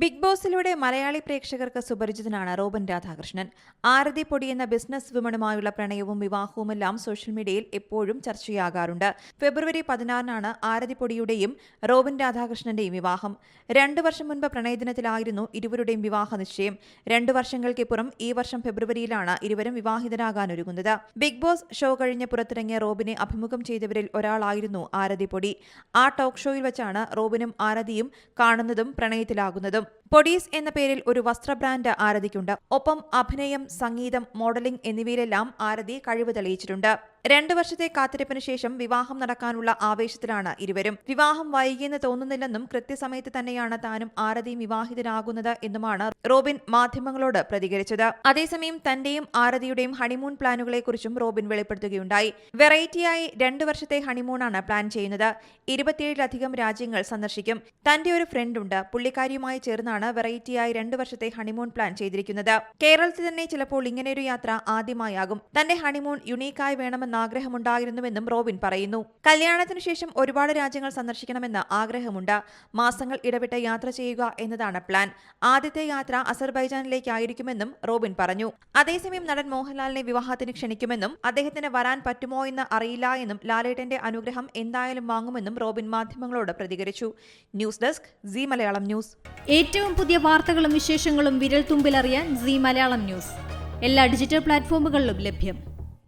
Big ബോസിലൂടെ Malayali പ്രേക്ഷകർക്ക് സുപരിചിതനാണ് Robin Radhakrishnan. ആരതി പൊടി എന്ന ബിസിനസ് വിമണുമായുള്ള പ്രണയവും വിവാഹവുമെല്ലാം സോഷ്യൽ മീഡിയയിൽ എപ്പോഴും ചർച്ചയാകാറുണ്ട്. ഫെബ്രുവരി 16-നാണ് ആരതി പൊടിയുടെയും റോബിൻ രാധാകൃഷ്ണന്റെയും വിവാഹം. 2 വർഷം മുൻപ് പ്രണയദിനത്തിലായിരുന്നു ഇരുവരുടെയും വിവാഹ നിശ്ചയം. 2 വർഷങ്ങൾക്കിപ്പുറം ഈ വർഷം ഫെബ്രുവരിയിലാണ് ഇരുവരും വിവാഹിതരാകാനൊരുങ്ങുന്നത്. ബിഗ് ബോസ് ഷോ കഴിഞ്ഞ് പുറത്തിറങ്ങിയ റോബിനെ അഭിമുഖം ചെയ്തവരിൽ ഒരാളായിരുന്നു ആരതി പൊടി. ആ ടോക്ക് ഷോയിൽ വെച്ചാണ് റോബിനും ആരതിയും കാണുന്നതും പ്രണയത്തിലാകുന്നതും. പൊടീസ് എന്ന പേരിൽ ഒരു വസ്ത്ര ബ്രാൻഡ് ആരതിക്കുണ്ട്. ഒപ്പം അഭിനയം, സംഗീതം, മോഡലിംഗ് എന്നിവയിലെല്ലാം ആരതി കഴിവ് തെളിയിച്ചിട്ടുണ്ട്. 2 വർഷത്തെ കാത്തിരിപ്പിന് ശേഷം വിവാഹം നടക്കാനുള്ള ആവേശത്തിലാണ് ഇരുവരും. വിവാഹം വൈകിയെന്ന് തോന്നുന്നില്ലെന്നും കൃത്യസമയത്ത് തന്നെയാണ് താനും ആരതിയും വിവാഹിതരാകുന്നത് എന്നുമാണ് റോബിൻ മാധ്യമങ്ങളോട് പ്രതികരിച്ചത്. അതേസമയം തന്റെയും ആരതിയുടെയും ഹണിമൂൺ പ്ലാനുകളെക്കുറിച്ചും റോബിൻ വെളിപ്പെടുത്തുകയുണ്ടായി. വെറൈറ്റിയായി 2 വർഷത്തെ ഹണിമൂണാണ് പ്ലാൻ ചെയ്യുന്നത്. 27-ലധികം രാജ്യങ്ങൾ സന്ദർശിക്കും. തന്റെ ഒരു ഫ്രണ്ടുണ്ട്. പുള്ളിക്കാരിയുമായി ചേർന്നാണ് വെറൈറ്റിയായി 2 വർഷത്തെ ഹണിമൂൺ പ്ലാൻ ചെയ്തിരിക്കുന്നത്. കേരളത്തിൽ തന്നെ ചിലപ്പോൾ ഇങ്ങനെയൊരു യാത്ര ആദ്യമായാകും. തന്റെ ഹണിമൂൺ യുണീക്കായി വേണമെന്ന് ആഗ്രഹമുണ്ടായിരുന്നുവെന്നും റോബിൻ പറയുന്നു. കല്യാണത്തിനു ശേഷം ഒരുപാട് രാജ്യങ്ങൾ സന്ദർശിക്കണമെന്ന് ആഗ്രഹമുണ്ട്. മാസങ്ങൾ ഇടവിട്ട് യാത്ര ചെയ്യുക എന്നതാണ് പ്ലാൻ. ആദ്യത്തെ യാത്ര അസർബൈജാനിലേക്കായിരിക്കുമെന്നും റോബിൻ പറഞ്ഞു. അതേസമയം നടൻ മോഹൻലാലിനെ വിവാഹത്തിന് ക്ഷണിക്കുമെന്നും അദ്ദേഹത്തിന് വരാൻ പറ്റുമോ എന്ന് അറിയില്ല എന്നും ലാലേട്ടന്റെ അനുഗ്രഹം എന്തായാലും വാങ്ങുമെന്നും റോബിൻ മാധ്യമങ്ങളോട് പ്രതികരിച്ചു. News desk Zee Malayalam news. ഏറ്റവും പുതിയ വാർത്തകളും വിശേഷങ്ങളും വിരൽ തുമ്പിലറിയാൻ സീ മലയാളം ന്യൂസ് എല്ലാ ഡിജിറ്റൽ പ്ലാറ്റ്ഫോമുകളിലും ലഭ്യം.